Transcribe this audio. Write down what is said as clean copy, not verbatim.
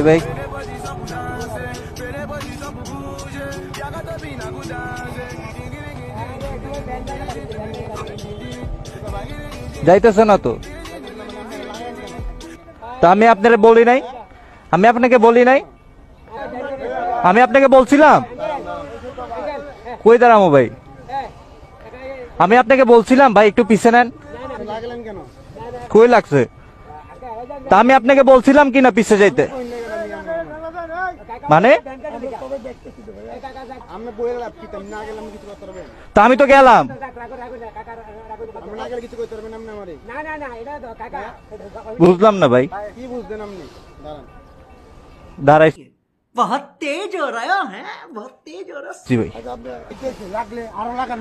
ভাই যাইতেছে না তো, তা আমি আপনাকে বলি নাই, আমি আপনাকে বলি নাই, আমি আপনাকে বলছিলাম কই দাঁড়ামো ভাই, আমি আপনাকে বলছিলাম ভাই একটু পিছে নেন, কই লাগছে, তা আমি আপনাকে বলছিলাম কিনা পিছে যাইতে, মানে তা আমি তো গেলাম, বুঝলাম না ভাই, দাঁড়াই बहुत तेज हो रहा है बहुत तेज हो रहा है জি ভাই। লাগলে আরো লাগান